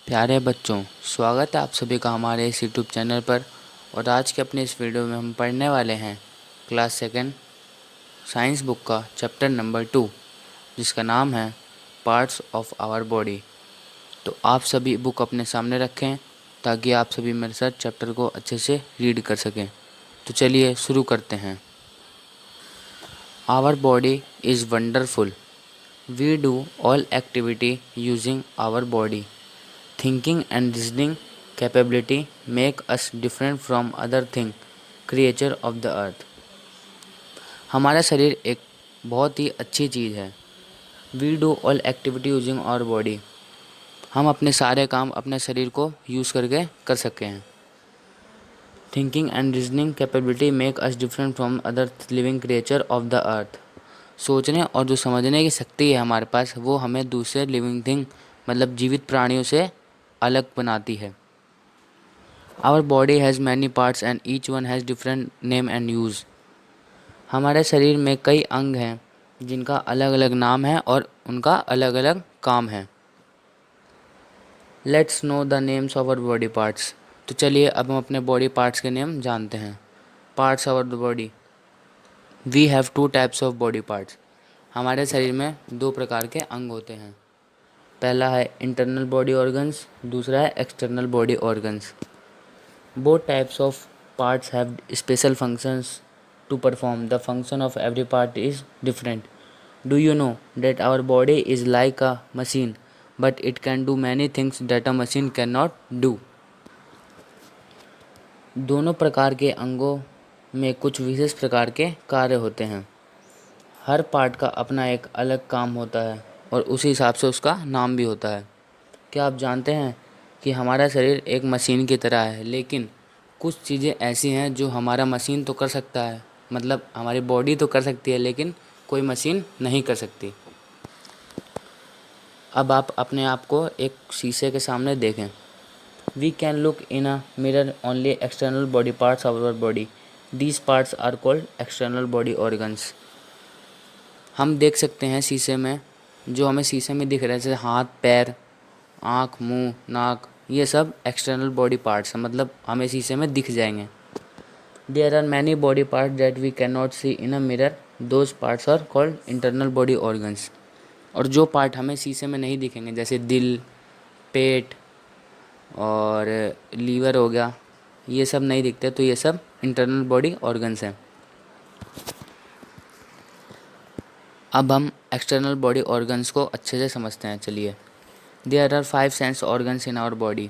प्यारे बच्चों, स्वागत है आप सभी का हमारे इस यूट्यूब चैनल पर। और आज के अपने इस वीडियो में हम पढ़ने वाले हैं क्लास सेकंड साइंस बुक का चैप्टर नंबर 2, जिसका नाम है पार्ट्स ऑफ आवर बॉडी। तो आप सभी बुक अपने सामने रखें ताकि आप सभी मेरे साथ चैप्टर को अच्छे से रीड कर सकें। तो चलिए शुरू करते हैं। Our body is wonderful. We do all activity using our body. Thinking and reasoning capability make us different from other thing creature of the earth। हमारा शरीर एक बहुत ही अच्छी चीज़ है। We do all activity using our body। हम अपने सारे काम अपने शरीर को यूज़ करके कर सकते हैं। Thinking and reasoning capability make us different from other living creature of the earth। सोचने और जो समझने की शक्ति है हमारे पास, वो हमें दूसरे लिविंग थिंग मतलब जीवित प्राणियों से अलग बनाती है। Our body has many parts and each one has different name and use। हमारे शरीर में कई अंग हैं जिनका अलग अलग नाम है और उनका अलग अलग काम है। Let's know the names of our body parts। तो चलिए अब हम अपने बॉडी पार्ट्स के नेम जानते हैं। Parts of the body. We have two types of body parts. हमारे शरीर में दो प्रकार के अंग होते हैं। पहला है इंटरनल बॉडी ऑर्गन्स, दूसरा है external body organs. Both types of parts have special functions to perform. The function of every part is different. Do you know that our body is like a machine, but it can do many things that a machine cannot do? दोनों प्रकार के अंगों में कुछ विशेष प्रकार के कार्य होते हैं। हर पार्ट का अपना एक अलग काम होता है और उसी हिसाब से उसका नाम भी होता है। क्या आप जानते हैं कि हमारा शरीर एक मशीन की तरह है, लेकिन कुछ चीज़ें ऐसी हैं जो हमारा मशीन तो कर सकता है, मतलब हमारी बॉडी तो कर सकती है लेकिन कोई मशीन नहीं कर सकती। अब आप अपने आप को एक शीशे के सामने देखें। We can look in a mirror only external body parts of our body. These parts are called external body organs. हम देख सकते हैं शीशे में, जो हमें शीशे में दिख रहा है, जैसे हाथ, पैर, आँख, मुंह, नाक, ये सब एक्सटर्नल बॉडी पार्ट्स हैं, मतलब हमें शीशे में दिख जाएंगे। There are many body part that we can not see in a mirror, those parts are called internal body organs. और जो पार्ट हमें शीशे में नहीं दिखेंगे, जैसे दिल, पेट और लीवर हो गया, ये सब नहीं दिखते, तो ये सब इंटरनल बॉडी ऑर्गन्स हैं। अब हम एक्सटर्नल बॉडी ऑर्गन्स को अच्छे से समझते हैं। चलिए, there are 5 sense organs in our body.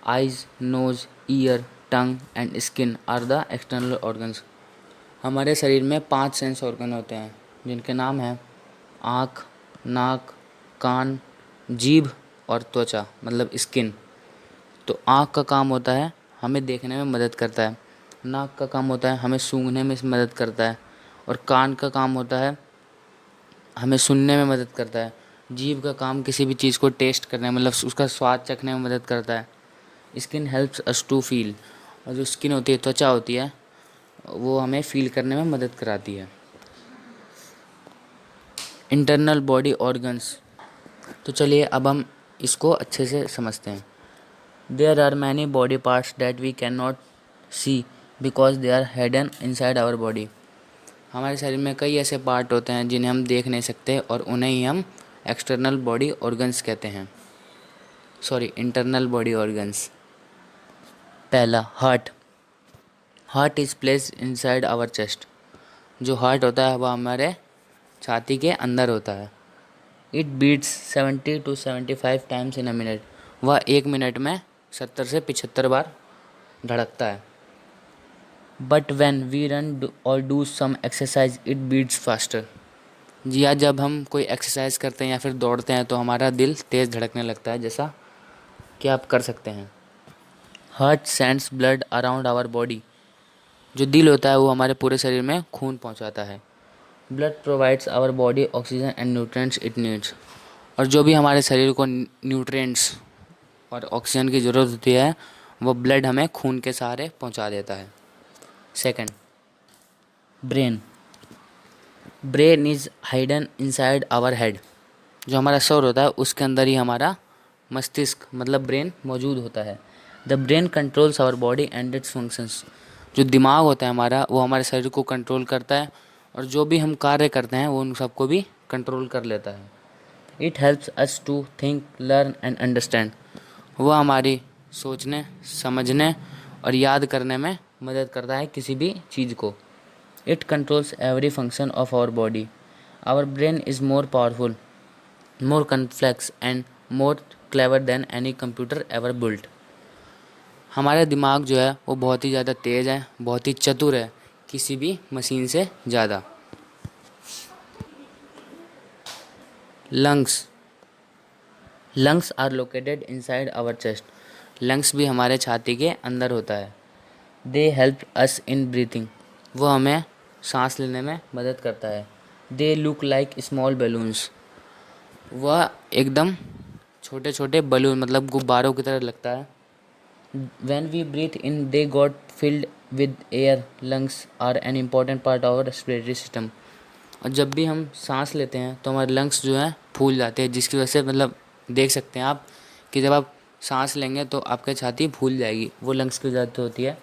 Eyes, nose, ear, tongue and skin are the external organs. हमारे शरीर में 5 सेंस ऑर्गन होते हैं जिनके नाम हैं आँख, नाक, कान, जीभ और त्वचा मतलब स्किन। तो आँख का काम होता है हमें देखने में मदद करता है, नाक का काम होता है हमें सूंघने में मदद करता है, और कान का काम होता है हमें सुनने में मदद करता है। जीभ का काम किसी भी चीज़ को टेस्ट करने मतलब उसका स्वाद चखने में मदद करता है। Skin helps us to feel. और जो स्किन होती है, त्वचा होती है, वो हमें फील करने में मदद कराती है। Internal body organs. तो चलिए अब हम इसको अच्छे से समझते हैं। There are many body parts that we can not see because they are hidden inside our body. हमारे शरीर में कई ऐसे पार्ट होते हैं जिन्हें हम देख नहीं सकते और उन्हें ही हम एक्सटर्नल बॉडी ऑर्गन्स कहते हैं, सॉरी इंटरनल बॉडी ऑर्गन्स। पहला, heart. Heart is place inside our chest. जो हार्ट होता है वह हमारे छाती के अंदर होता है। It beats 70 to 75 times in a minute. वह 1 मिनट में 70 से 75 बार धड़कता है। बट व्हेन वी रन और do some exercise it beats faster. जी हाँ, जब हम कोई एक्सरसाइज करते हैं या फिर दौड़ते हैं तो हमारा दिल तेज़ धड़कने लगता है, जैसा कि आप कर सकते हैं। Heart sends blood around our body. जो दिल होता है वो हमारे पूरे शरीर में खून पहुंचाता है। Blood provides our body oxygen and nutrients it needs. और जो भी हमारे शरीर को न्यूट्रिएंट्स और ऑक्सीजन की ज़रूरत होती है वो ब्लड हमें खून के सहारे पहुंचा देता है। Second, brain. Brain is hidden inside our head. जो हमारा सर होता है उसके अंदर ही हमारा मस्तिष्क मतलब ब्रेन मौजूद होता है। The brain controls our body and its functions. जो दिमाग होता है हमारा, वो हमारे शरीर को कंट्रोल करता है और जो भी हम कार्य करते हैं वो उन सबको भी कंट्रोल कर लेता है। It helps us to think, learn and understand. वह हमारी सोचने, समझने और याद करने में मदद करता है किसी भी चीज़ को। It controls every function of our body. Our brain is more powerful, more complex and more clever than any computer ever built। हमारा दिमाग जो है वो बहुत ही ज़्यादा तेज़ है, बहुत ही चतुर है, किसी भी मशीन से ज़्यादा। Lungs. Lungs are located inside our chest. Lungs भी हमारे छाती के अंदर होता है। They help us in breathing. वो हमें सांस लेने में मदद करता है। They look like small balloons. वह एकदम छोटे छोटे बलून मतलब गुब्बारों की तरह लगता है। When we breathe in, they got filled with air. Lungs are an important part of our respiratory system। और जब भी हम सांस लेते हैं तो हमारे लंग्स जो हैं फूल जाते हैं, जिसकी वजह से मतलब देख सकते हैं आप कि जब आप सांस लेंगे तो आपकी छाती फूल जाएगी, वो लंग्स की वजह से होती है।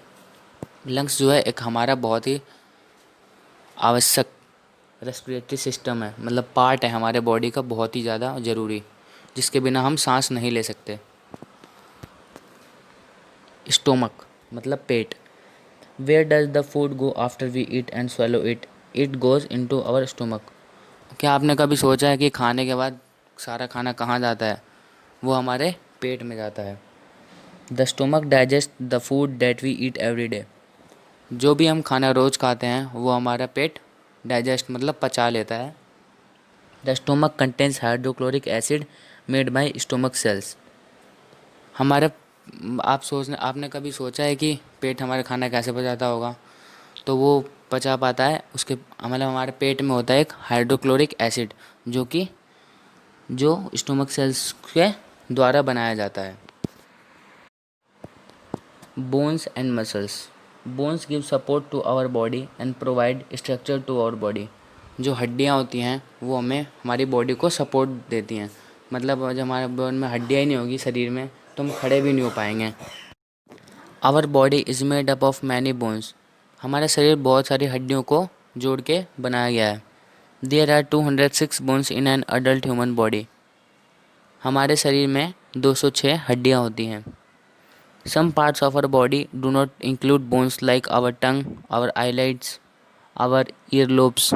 लंग्स जो है एक हमारा बहुत ही आवश्यक रेस्पिरेटरी सिस्टम है, मतलब पार्ट है हमारे बॉडी का बहुत ही ज़्यादा ज़रूरी, जिसके बिना हम सांस नहीं ले सकते। स्टोमक मतलब पेट। Where does the food go after we eat and swallow it? It goes into our stomach. क्या आपने कभी सोचा है कि खाने के बाद सारा खाना कहाँ जाता है? वो हमारे पेट में जाता है। The stomach digest the food that we eat every day. जो भी हम खाना रोज़ खाते हैं वो हमारा पेट डाइजेस्ट मतलब पचा लेता है। The stomach contains hydrochloric acid made by stomach cells. हमारे आपने कभी सोचा है कि पेट हमारे खाना कैसे पचाता होगा? तो वो पचा पाता है उसके मतलब हमारे पेट में होता है एक हाइड्रोक्लोरिक एसिड, जो स्टोमक सेल्स के द्वारा बनाया जाता है। Bones and muscles. Bones give support to our body and provide structure to our body. जो हड्डियाँ होती हैं वो हमें हमारी बॉडी को सपोर्ट देती हैं। मतलब जब हमारे बॉडी में हड्डियाँ ही नहीं होगी शरीर में तो हम खड़े भी नहीं हो पाएंगे। Our body is made up of many bones. हमारा शरीर बहुत सारी हड्डियों को जोड़ के बनाया गया है। There are 206 bones in an adult human body. हमारे शरीर में 206 हड्डियाँ होती हैं। Some parts of our body do not include bones like our tongue, our eyelids, our earlobes.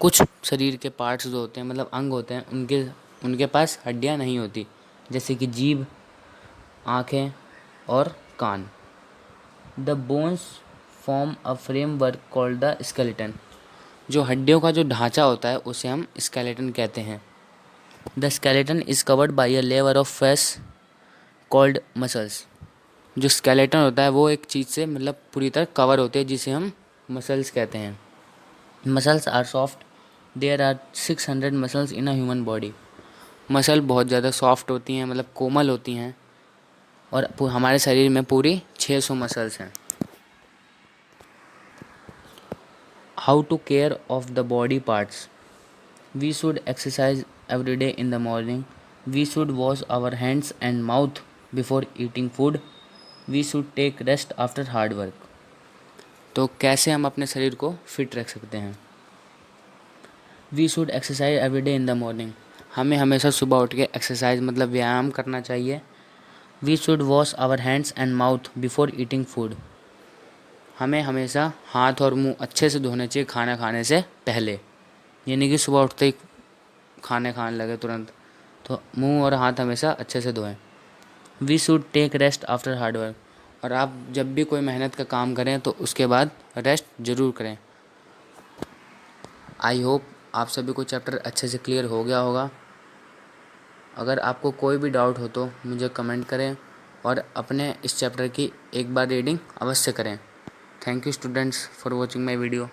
कुछ शरीर के पार्ट्स जो होते हैं मतलब अंग होते हैं उनके पास हड्डियाँ नहीं होती, जैसे कि जीभ, आँखें और कान। The bones form a framework called the skeleton. जो हड्डियों का जो ढांचा होता है उसे हम स्केलेटन कहते हैं। The skeleton is covered by a layer of fats called muscles. जो स्केलेटन होता है वो एक चीज़ से मतलब पूरी तरह कवर होते हैं जिसे हम मसल्स कहते हैं। Muscles are soft. There are 600 muscles in a human body. Muscle बहुत ज़्यादा सॉफ्ट होती हैं मतलब कोमल होती हैं और हमारे शरीर में पूरी 600 मसल्स हैं। How to care of the body parts. We should exercise every day in the morning. We should wash our hands and mouth before eating food. We should take rest after hard work. तो कैसे हम अपने शरीर को fit रख सकते हैं? We should exercise every day in the morning. हमें हमेशा सुबह उठ के एक्सरसाइज मतलब व्यायाम करना चाहिए। We should wash our hands and mouth before eating food. हमें हमेशा हाथ और मुंह अच्छे से धोने चाहिए खाना खाने से पहले, यानी कि सुबह उठते ही खाने खाने लगे तुरंत, तो मुंह और हाथ हमेशा अच्छे से धोएं। We should take rest after hard work. और आप जब भी कोई मेहनत का काम करें तो उसके बाद रेस्ट ज़रूर करें। आई होप आप सभी को चैप्टर अच्छे से क्लियर हो गया होगा। अगर आपको कोई भी डाउट हो तो मुझे कमेंट करें और अपने इस चैप्टर की एक बार रीडिंग अवश्य करें। Thank you students for watching my video.